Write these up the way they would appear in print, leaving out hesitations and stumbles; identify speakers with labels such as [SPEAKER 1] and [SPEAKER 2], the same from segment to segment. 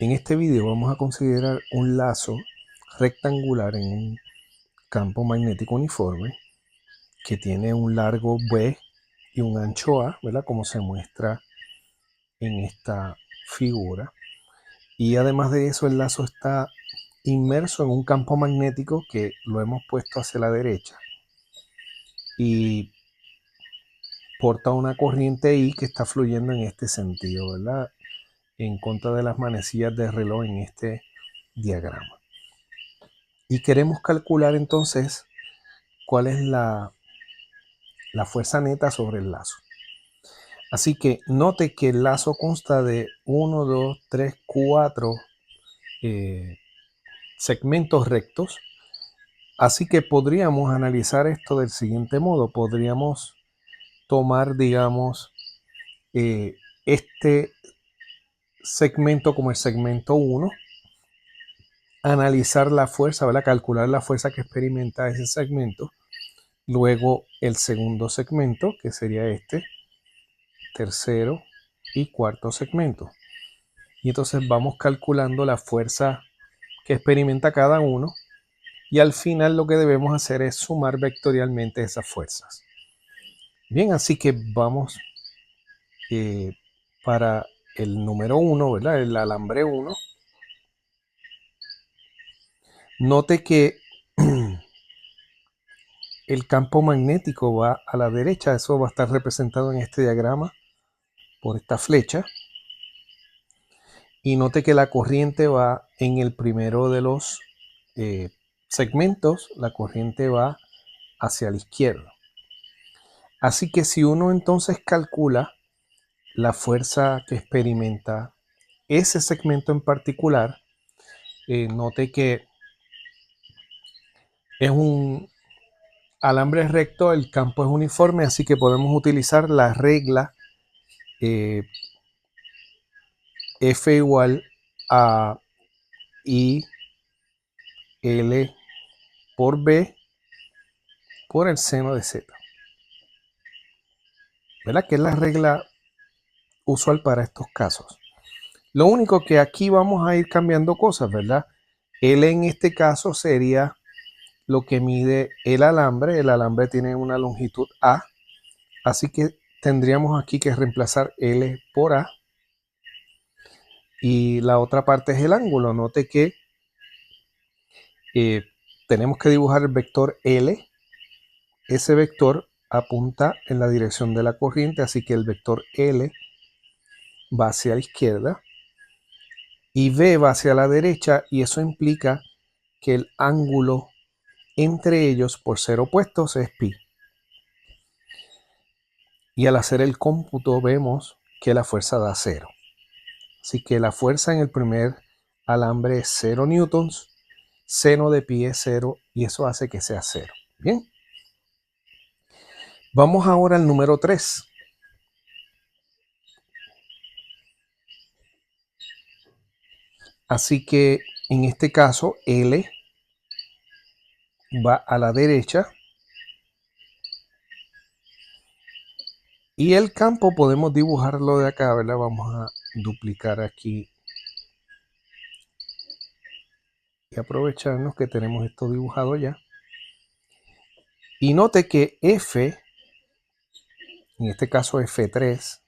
[SPEAKER 1] En este video vamos a considerar un lazo rectangular en un campo magnético uniforme que tiene un largo B y un ancho A, ¿verdad? Como se muestra en esta figura. Y además de eso, el lazo está inmerso en un campo magnético que lo hemos puesto hacia la derecha y porta una corriente I que está fluyendo en este sentido, ¿verdad? En contra de las manecillas de reloj en este diagrama. Y queremos calcular entonces cuál es la fuerza neta sobre el lazo. Así que note que el lazo consta de 1, 2, 3, 4 segmentos rectos. Así que podríamos analizar esto del siguiente modo. Podríamos tomar, digamos, este segmento como el segmento 1, analizar la fuerza, ¿verdad? Calcular la fuerza que experimenta ese segmento. Luego el segundo segmento, que sería este, tercero y cuarto segmento. Y entonces vamos calculando la fuerza que experimenta cada uno y al final lo que debemos hacer es sumar vectorialmente esas fuerzas. Bien, así que vamos para el número 1, ¿verdad? El alambre 1. Note que el campo magnético va a la derecha, eso va a estar representado en este diagrama por esta flecha. Y note que la corriente va en el primero de los segmentos, la corriente va hacia la izquierda. Así que si uno entonces calcula la fuerza que experimenta ese segmento en particular, note que es un alambre recto, el campo es uniforme, así que podemos utilizar la regla F igual a I L por B por el seno de Z, ¿verdad? Que es la regla usual para estos casos. Lo único que aquí vamos a ir cambiando cosas, ¿verdad? L en este caso sería lo que mide el alambre. El alambre tiene una longitud A, así que tendríamos aquí que reemplazar L por A. Y la otra parte es el ángulo. Note que tenemos que dibujar el vector L. Ese vector apunta en la dirección de la corriente, así que el vector L va hacia la izquierda y V va hacia la derecha, y eso implica que el ángulo entre ellos, por ser opuestos, es pi. Y al hacer el cómputo vemos que la fuerza da 0. Así que la fuerza en el primer alambre es 0 newtons, seno de pi es 0 y eso hace que sea 0. Bien. Vamos ahora al número 3. Así que en este caso L va a la derecha y el campo podemos dibujarlo de acá, ¿verdad? Vamos a duplicar aquí y aprovecharnos que tenemos esto dibujado ya. Y note que F, en este caso F3,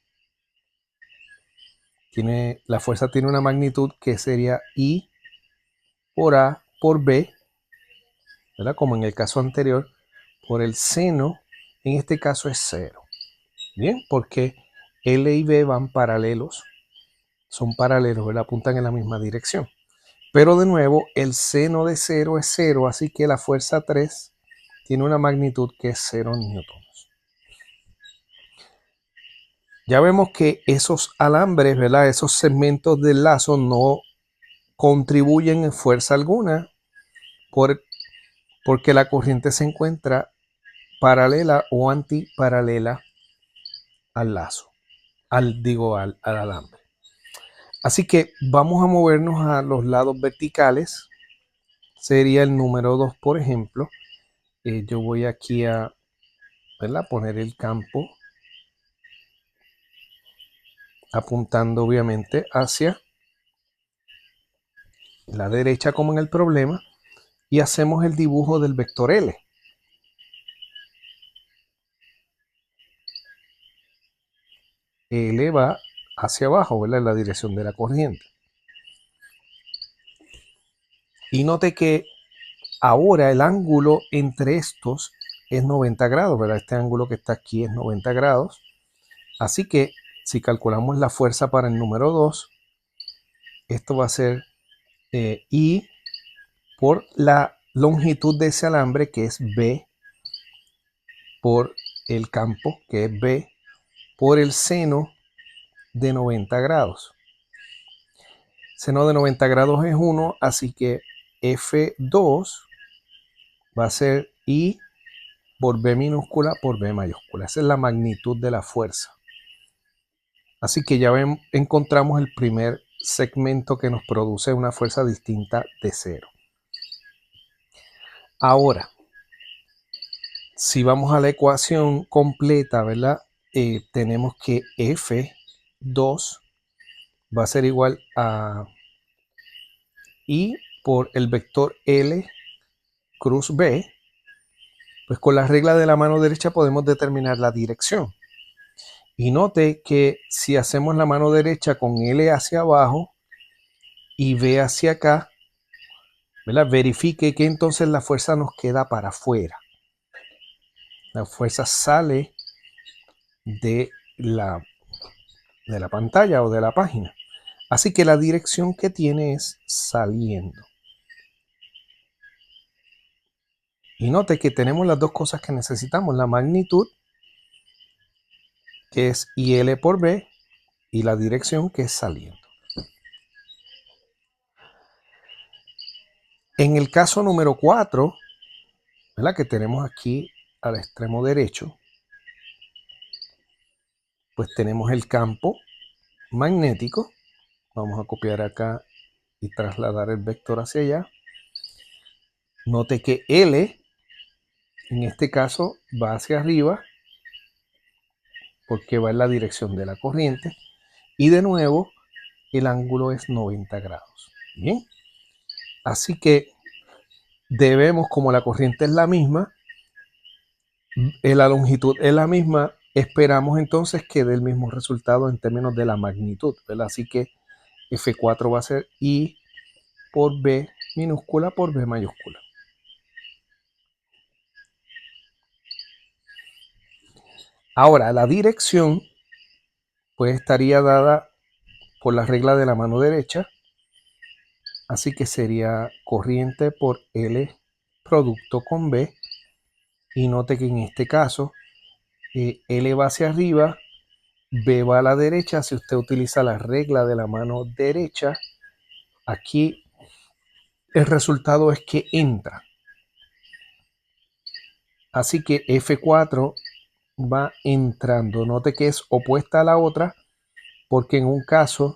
[SPEAKER 1] la fuerza tiene una magnitud que sería I por A por B, ¿verdad? Como en el caso anterior, por el seno, en este caso es 0. Bien, porque L y B van paralelos, son paralelos, ¿verdad? Apuntan en la misma dirección. Pero de nuevo, el seno de 0 es 0, así que la fuerza 3 tiene una magnitud que es 0 newtons. Ya vemos que esos alambres, ¿verdad? Esos segmentos del lazo no contribuyen en fuerza alguna porque la corriente se encuentra paralela o antiparalela al lazo, al alambre. Así que vamos a movernos a los lados verticales. Sería el número 2, por ejemplo. Yo voy aquí a, ¿verdad?, poner el campo apuntando obviamente hacia la derecha como en el problema y hacemos el dibujo del vector L. L va hacia abajo, ¿verdad? En la dirección de la corriente. Y note que ahora el ángulo entre estos es 90 grados, ¿verdad? Este ángulo que está aquí es 90 grados. Así que si calculamos la fuerza para el número 2, esto va a ser I por la longitud de ese alambre, que es B, por el campo, que es B, por el seno de 90 grados. Seno de 90 grados es 1, así que F2 va a ser I por B minúscula por B mayúscula. Esa es la magnitud de la fuerza. Así que ya encontramos el primer segmento que nos produce una fuerza distinta de cero. Ahora, si vamos a la ecuación completa, ¿verdad? Tenemos que F2 va a ser igual a I por el vector L cruz B. Pues con la regla de la mano derecha podemos determinar la dirección. Y note que si hacemos la mano derecha con L hacia abajo y B hacia acá, ¿verdad? Verifique que entonces la fuerza nos queda para afuera. La fuerza sale de la pantalla o de la página. Así que la dirección que tiene es saliendo. Y note que tenemos las dos cosas que necesitamos. La magnitud, que es IL por B, y la dirección, que es saliendo. En el caso número 4, ¿verdad? Que tenemos aquí al extremo derecho, pues tenemos el campo magnético. Vamos a copiar acá y trasladar el vector hacia allá. Note que L, en este caso, va hacia arriba, porque va en la dirección de la corriente. Y de nuevo, el ángulo es 90 grados. Bien. Así que debemos, como la corriente es la misma, la longitud es la misma, esperamos entonces que dé el mismo resultado en términos de la magnitud, ¿verdad? Así que F4 va a ser I por B minúscula por B mayúscula. Ahora, la dirección pues estaría dada por la regla de la mano derecha, así que sería corriente por L producto con B, y note que en este caso L va hacia arriba, B va a la derecha. Si usted utiliza la regla de la mano derecha, aquí el resultado es que entra. Así que F4 va entrando. Note que es opuesta a la otra, porque en un caso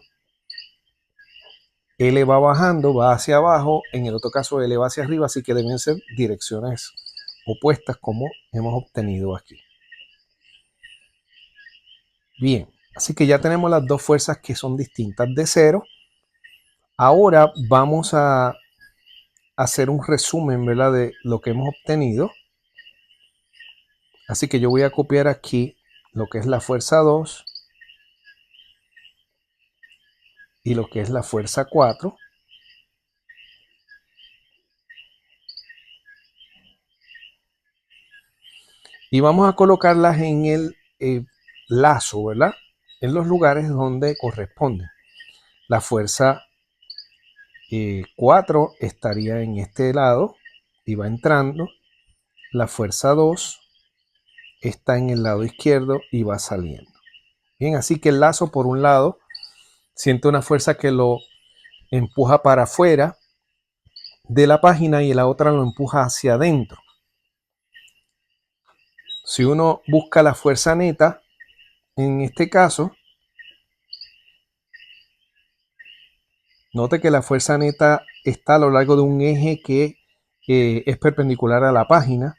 [SPEAKER 1] L va bajando, va hacia abajo, en el otro caso L va hacia arriba, así que deben ser direcciones opuestas como hemos obtenido aquí. Bien, así que ya tenemos las dos fuerzas que son distintas de cero. Ahora vamos a hacer un resumen, ¿verdad?, de lo que hemos obtenido. Así que yo voy a copiar aquí lo que es la fuerza 2 y lo que es la fuerza 4. Y vamos a colocarlas en el lazo, ¿verdad? En los lugares donde corresponden. La fuerza 4 estaría en este lado y va entrando. La fuerza 2 está en el lado izquierdo y va saliendo. Bien, así que el lazo, por un lado, siente una fuerza que lo empuja para afuera de la página y la otra lo empuja hacia adentro. Si uno busca la fuerza neta, en este caso, note que la fuerza neta está a lo largo de un eje que es perpendicular a la página,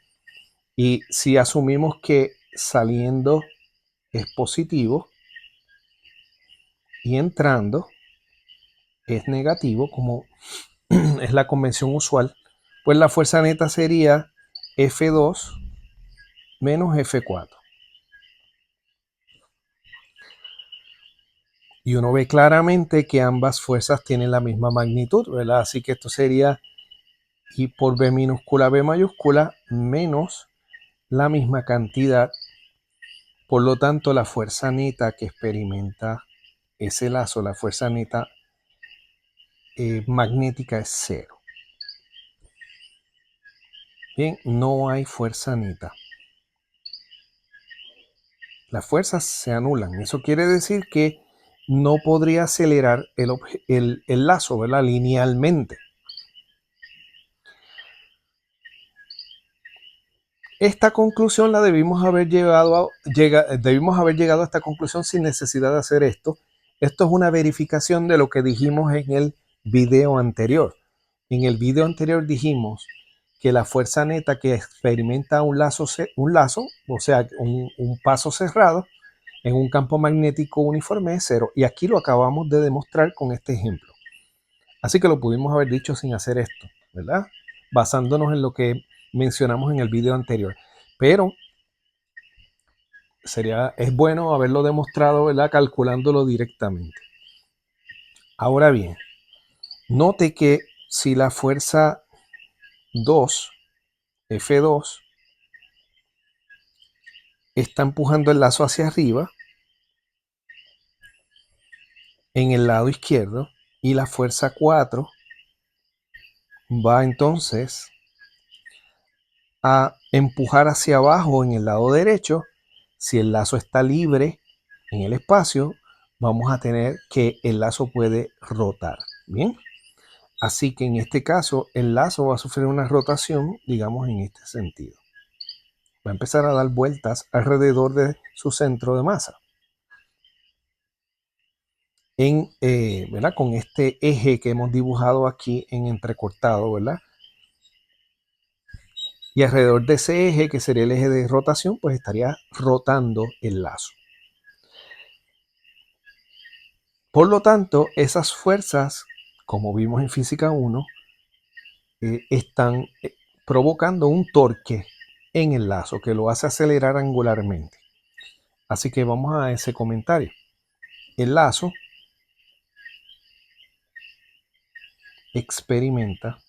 [SPEAKER 1] y si asumimos que saliendo es positivo y entrando es negativo, como es la convención usual, pues la fuerza neta sería F2 menos F4. Y uno ve claramente que ambas fuerzas tienen la misma magnitud, ¿verdad? Así que esto sería I por B minúscula B mayúscula menos la misma cantidad. Por lo tanto, la fuerza neta que experimenta ese lazo, la fuerza neta magnética es cero. Bien, no hay fuerza neta. Las fuerzas se anulan. Eso quiere decir que no podría acelerar el lazo, ¿verdad? Linealmente. Esta conclusión la debimos haber llegado a esta conclusión sin necesidad de hacer esto. Esto es una verificación de lo que dijimos en el video anterior. En el video anterior dijimos que la fuerza neta que experimenta un lazo, o sea, un paso cerrado en un campo magnético uniforme es cero. Y aquí lo acabamos de demostrar con este ejemplo. Así que lo pudimos haber dicho sin hacer esto, ¿verdad? Basándonos en lo que mencionamos en el video anterior. Pero es bueno haberlo demostrado, ¿verdad? Calculándolo directamente. Ahora bien, note que si la fuerza 2, F2, está empujando el lazo hacia arriba en el lado izquierdo y la fuerza 4 va entonces a empujar hacia abajo en el lado derecho, si el lazo está libre en el espacio, vamos a tener que el lazo puede rotar. Bien, así que en este caso el lazo va a sufrir una rotación, digamos en este sentido. Va a empezar a dar vueltas alrededor de su centro de masa. ¿Verdad? Con este eje que hemos dibujado aquí en entrecortado, ¿verdad? Y alrededor de ese eje, que sería el eje de rotación, pues estaría rotando el lazo. Por lo tanto, esas fuerzas, como vimos en física 1, están provocando un torque en el lazo que lo hace acelerar angularmente. Así que vamos a ese comentario. El lazo experimenta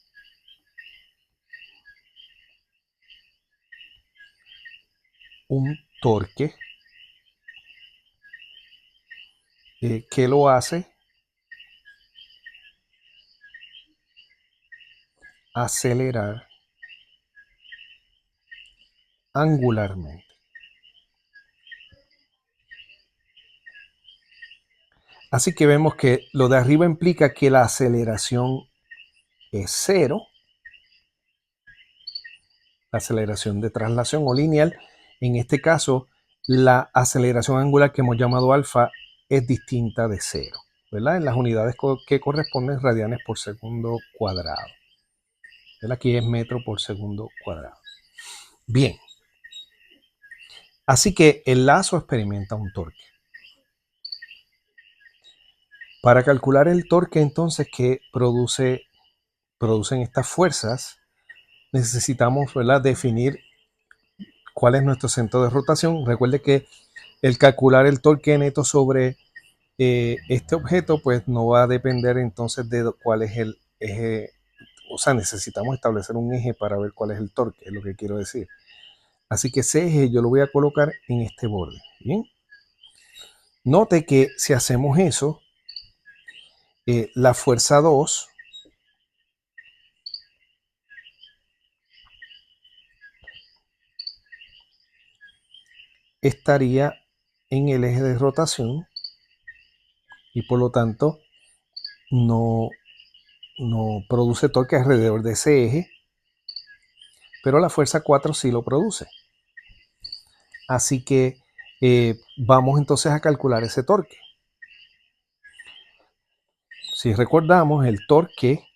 [SPEAKER 1] un torque que lo hace acelerar angularmente. Así que vemos que lo de arriba implica que la aceleración es cero, la aceleración de traslación o lineal. En este caso, la aceleración angular que hemos llamado alfa es distinta de cero, ¿verdad? En las unidades que corresponden radianes por segundo cuadrado. Aquí es metro por segundo cuadrado. Bien. Así que el lazo experimenta un torque. Para calcular el torque entonces que producen estas fuerzas, necesitamos, ¿verdad?, definir cuál es nuestro centro de rotación. Recuerde que el calcular el torque neto sobre este objeto pues no va a depender entonces de cuál es el eje. O sea, necesitamos establecer un eje para ver cuál es el torque, es lo que quiero decir. Así que ese eje yo lo voy a colocar en este borde. Bien. Note que si hacemos eso, la fuerza 2 estaría en el eje de rotación y por lo tanto no produce torque alrededor de ese eje, pero la fuerza 4 sí lo produce. Así que vamos entonces a calcular ese torque. Si recordamos, el torque,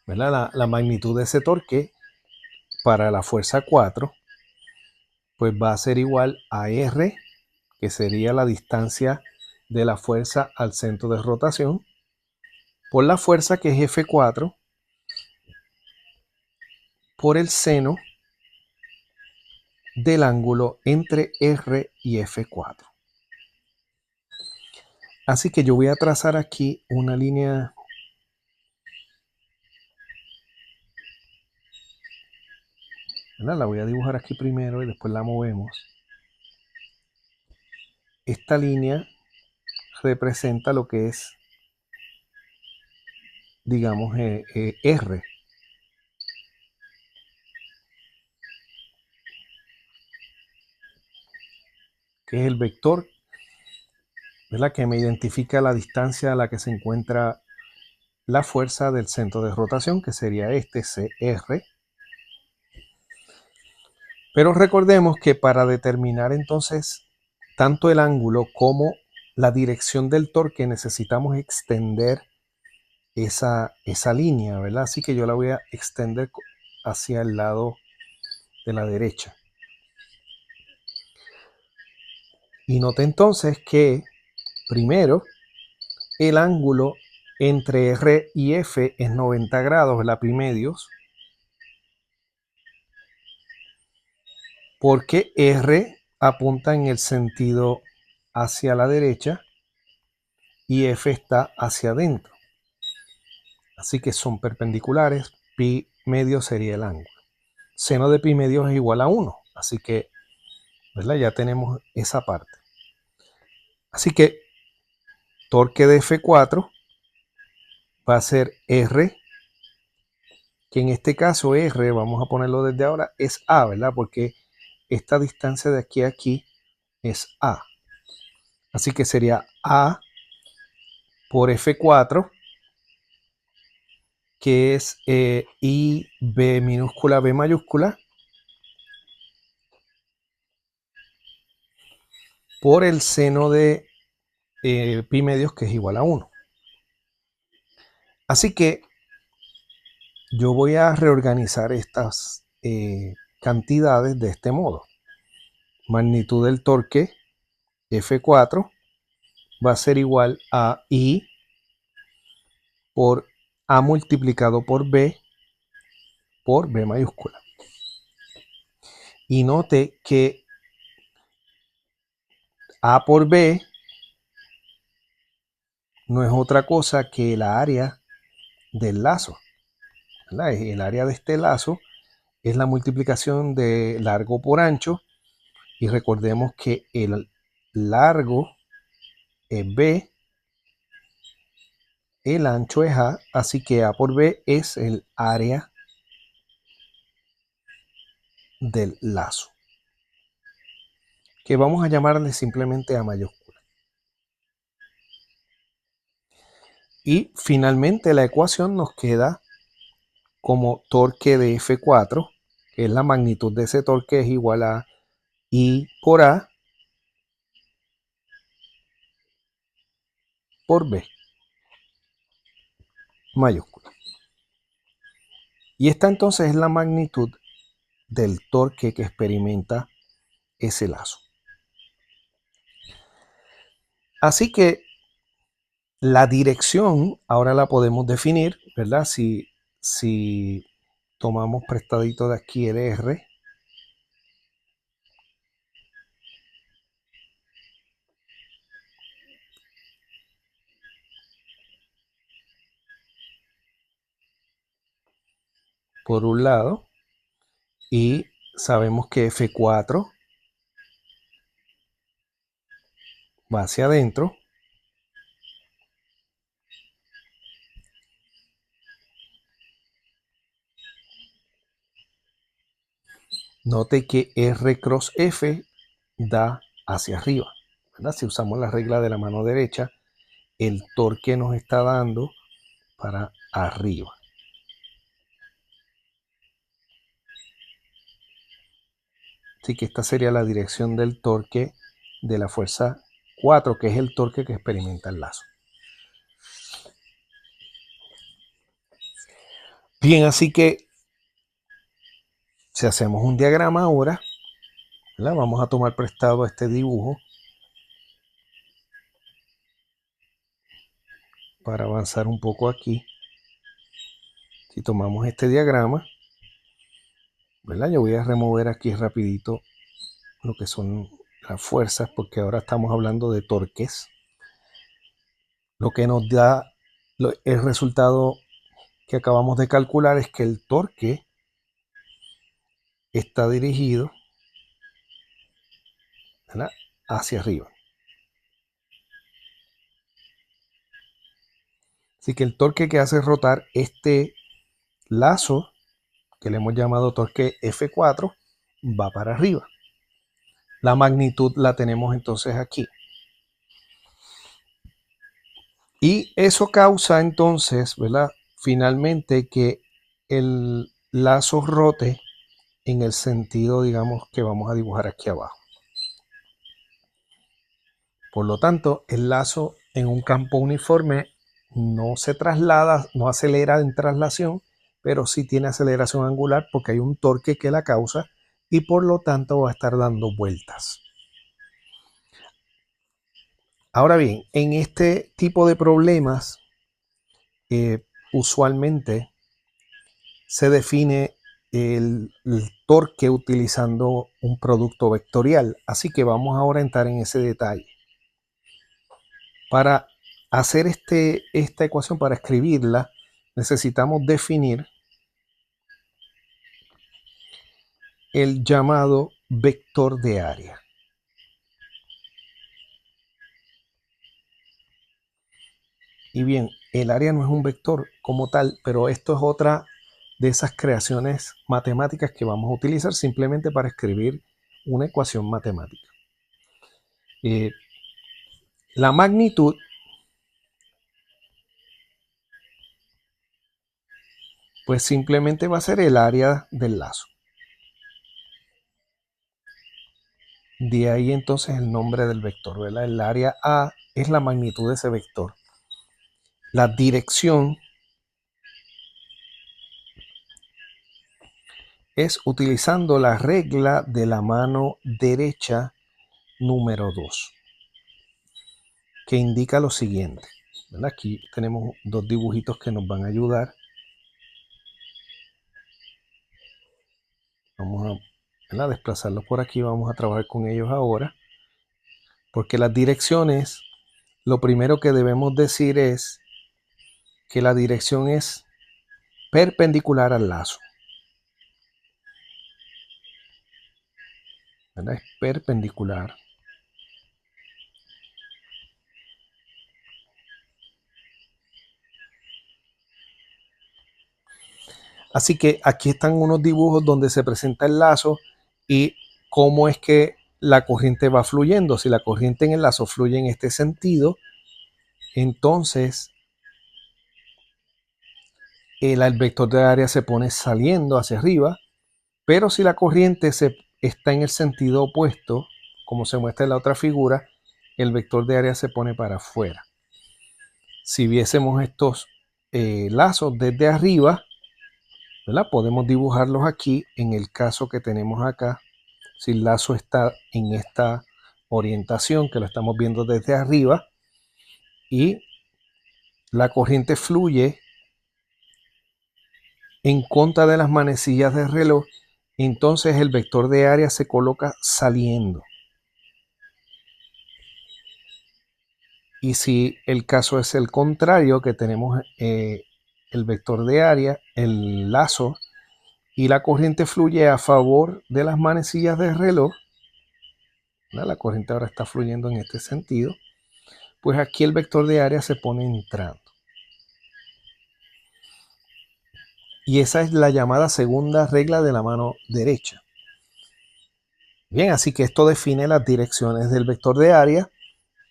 [SPEAKER 1] ¿verdad? La magnitud de ese torque para la fuerza 4, pues va a ser igual a R, que sería la distancia de la fuerza al centro de rotación, por la fuerza que es F4 por el seno del ángulo entre R y F4. Así que yo voy a trazar aquí una línea ¿verdad? La voy a dibujar aquí primero y después la movemos. Esta línea representa lo que es, digamos, R, que es el vector, ¿verdad? Que me identifica la distancia a la que se encuentra la fuerza del centro de rotación, que sería este CR. Pero recordemos que para determinar entonces tanto el ángulo como la dirección del torque necesitamos extender esa línea, ¿verdad? Así que yo la voy a extender hacia el lado de la derecha. Y note entonces que primero el ángulo entre R y F es 90 grados, ¿verdad? Pi medios, porque R apunta en el sentido hacia la derecha y F está hacia adentro. Así que son perpendiculares, pi medio sería el ángulo. Seno de pi medio es igual a 1, así que, ¿verdad? Ya tenemos esa parte. Así que torque de F4 va a ser R, que en este caso R, vamos a ponerlo desde ahora, es A, ¿verdad? Porque esta distancia de aquí a aquí es A. Así que sería A por F4, que es I, B minúscula, B mayúscula, por el seno de pi medios, que es igual a 1. Así que yo voy a reorganizar estas cantidades de este modo. Magnitud del torque F4 va a ser igual a I por A multiplicado por B mayúscula. Y note que A por B no es otra cosa que el área del lazo, ¿verdad? El área de este lazo es la multiplicación de largo por ancho, y recordemos que el largo es B, el ancho es A, así que A por B es el área del lazo, que vamos a llamarle simplemente A mayúscula. Y finalmente la ecuación nos queda como torque de F4, que es la magnitud de ese torque, es igual a I por A por B mayúscula. Y esta entonces es la magnitud del torque que experimenta ese lazo. Así que la dirección ahora la podemos definir, ¿verdad? Si tomamos prestadito de aquí el R, por un lado, y sabemos que F4 va hacia adentro, note que R cross F da hacia arriba, ¿verdad? Si usamos la regla de la mano derecha, el torque nos está dando para arriba. Así que esta sería la dirección del torque de la fuerza 4, que es el torque que experimenta el lazo. Bien, así que si hacemos un diagrama ahora, ¿verdad? Vamos a tomar prestado este dibujo. para avanzar un poco aquí, si tomamos este diagrama, ¿verdad? Yo voy a remover aquí rapidito lo que son las fuerzas, porque ahora estamos hablando de torques. Lo que nos da el resultado que acabamos de calcular es que el torque está dirigido, ¿verdad?, hacia arriba. Así que el torque que hace rotar este lazo, que le hemos llamado torque F4, va para arriba. La magnitud la tenemos entonces aquí. Y eso causa entonces, ¿verdad?, finalmente que el lazo rote en el sentido, digamos, que vamos a dibujar aquí abajo. Por lo tanto, el lazo en un campo uniforme no se traslada, no acelera en traslación, pero sí tiene aceleración angular porque hay un torque que la causa y por lo tanto va a estar dando vueltas. Ahora bien, en este tipo de problemas, usualmente se define el torque utilizando un producto vectorial. Así que vamos ahora a entrar en ese detalle. Para hacer esta ecuación, para escribirla, necesitamos definir el llamado vector de área. Y bien, el área no es un vector como tal, pero esto es otra de esas creaciones matemáticas que vamos a utilizar simplemente para escribir una ecuación matemática. La magnitud pues simplemente va a ser el área del lazo. De ahí entonces el nombre del vector, ¿verdad? El área A es la magnitud de ese vector. La dirección es utilizando la regla de la mano derecha número 2, que indica lo siguiente, ¿verdad? Aquí tenemos dos dibujitos que nos van a ayudar. Vamos a, ¿verdad?, desplazarlos por aquí, vamos a trabajar con ellos ahora, porque las direcciones, lo primero que debemos decir es que la dirección es perpendicular al lazo, ¿verdad? Es perpendicular. Así que aquí están unos dibujos donde se presenta el lazo y cómo es que la corriente va fluyendo. Si la corriente en el lazo fluye en este sentido, entonces el vector de área se pone saliendo hacia arriba, pero si la corriente está en el sentido opuesto, como se muestra en la otra figura, el vector de área se pone para afuera. Si viésemos estos lazos desde arriba, ¿verdad?, podemos dibujarlos aquí en el caso que tenemos acá. Si el lazo está en esta orientación, que lo estamos viendo desde arriba, y la corriente fluye en contra de las manecillas del reloj, entonces el vector de área se coloca saliendo. Y si el caso es el contrario, que tenemos el vector de área, el lazo, y la corriente fluye a favor de las manecillas del reloj, ¿verdad?, la corriente ahora está fluyendo en este sentido, pues aquí el vector de área se pone entrando. Y esa es la llamada segunda regla de la mano derecha. Bien, así que esto define las direcciones del vector de área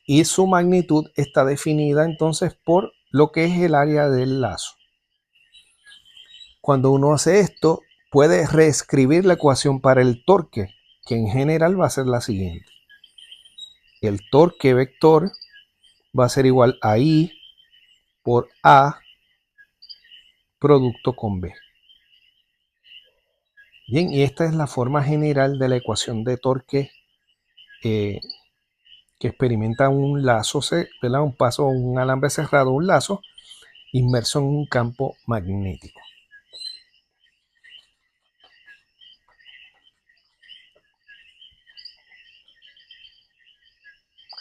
[SPEAKER 1] y su magnitud está definida entonces por lo que es el área del lazo. Cuando uno hace esto, puede reescribir la ecuación para el torque, que en general va a ser la siguiente. El torque vector va a ser igual a I por A producto con B. Bien, y esta es la forma general de la ecuación de torque que experimenta un lazo, ¿verdad? Un paso, un alambre cerrado, un lazo inmerso en un campo magnético.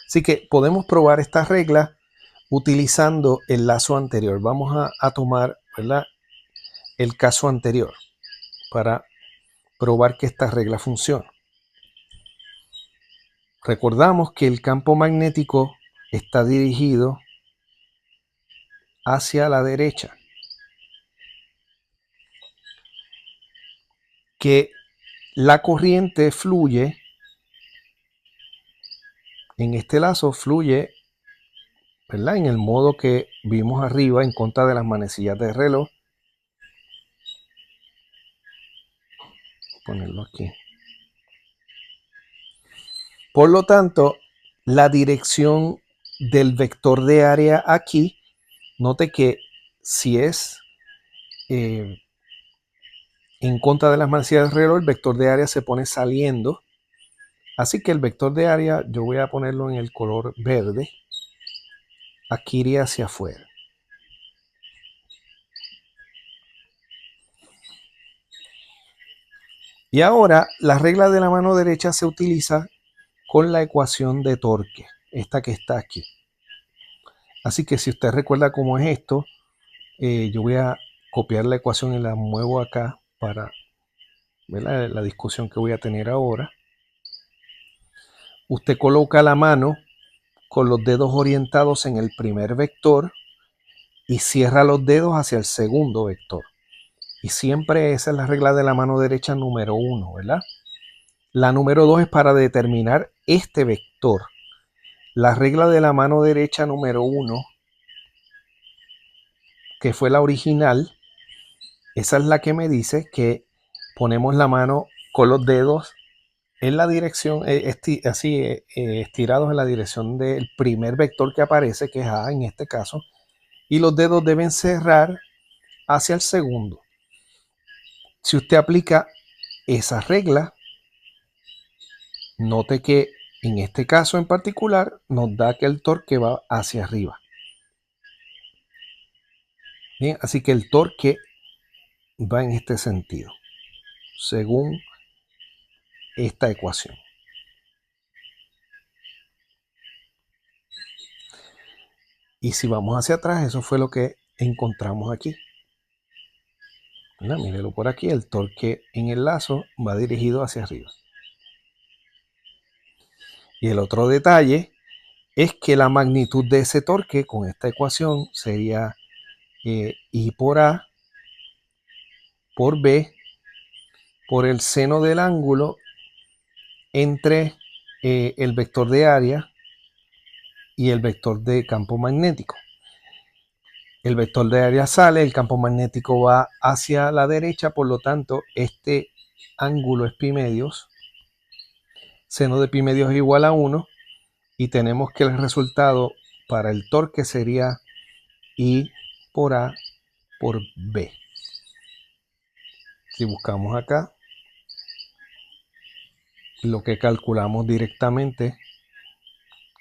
[SPEAKER 1] Así que podemos probar esta regla utilizando el lazo anterior. Vamos a tomar, ¿verdad?, el caso anterior para probar que esta regla funciona. Recordamos que el campo magnético está dirigido hacia la derecha, que la corriente fluye en este lazo, fluye, ¿verdad?, en el modo que vimos arriba en contra de las manecillas del reloj. Ponerlo aquí. Por lo tanto, la dirección del vector de área aquí, note que si es en contra de las manecillas del reloj, el vector de área se pone saliendo. Así que el vector de área, yo voy a ponerlo en el color verde. Aquí iría hacia afuera. Y ahora la regla de la mano derecha se utiliza con la ecuación de torque, esta que está aquí. Así que si usted recuerda cómo es esto, yo voy a copiar la ecuación y la muevo acá para ver la discusión que voy a tener ahora. Usted coloca la mano con los dedos orientados en el primer vector y cierra los dedos hacia el segundo vector. Y siempre esa es la regla de la mano derecha número 1, ¿verdad? La número 2 es para determinar este vector. La regla de la mano derecha número 1, que fue la original, esa es la que me dice que ponemos la mano con los dedos en la dirección, estirados en la dirección del primer vector que aparece, que es A en este caso, y los dedos deben cerrar hacia el segundo. Si usted aplica esa regla, note que en este caso en particular nos da que el torque va hacia arriba. Bien, así que el torque va en este sentido, según esta ecuación. Y si vamos hacia atrás, eso fue lo que encontramos aquí. Mírelo por aquí, el torque en el lazo va dirigido hacia arriba. Y el otro detalle es que la magnitud de ese torque con esta ecuación sería I por A por B por el seno del ángulo entre el vector de área y el vector de campo magnético. El vector de área sale, el campo magnético va hacia la derecha, por lo tanto, este ángulo es pi medios. Seno de pi medios es igual a 1 y tenemos que el resultado para el torque sería I por A por B. Si buscamos acá, lo que calculamos directamente,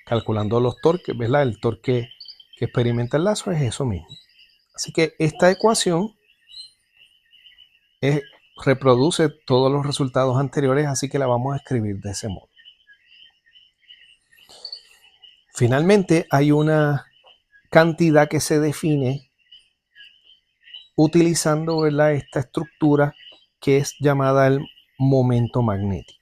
[SPEAKER 1] calculando los torques, ¿verdad? El torque que experimenta el lazo es eso mismo. Así que esta ecuación reproduce todos los resultados anteriores, así que la vamos a escribir de ese modo. Finalmente, hay una cantidad que se define utilizando, ¿verdad?, esta estructura que es llamada el momento magnético.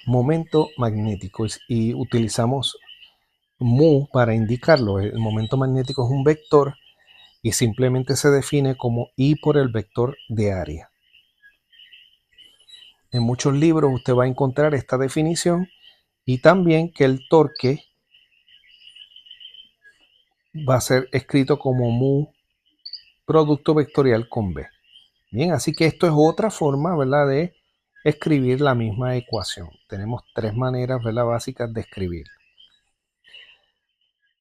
[SPEAKER 1] Momento magnético, y utilizamos mu para indicarlo. El momento magnético es un vector y simplemente se define como I por el vector de área. En muchos libros usted va a encontrar esta definición y también que el torque va a ser escrito como mu producto vectorial con B. Bien, así que esto es otra forma, ¿verdad?, de escribir la misma ecuación. Tenemos tres maneras, ¿verdad?, básicas de escribirla.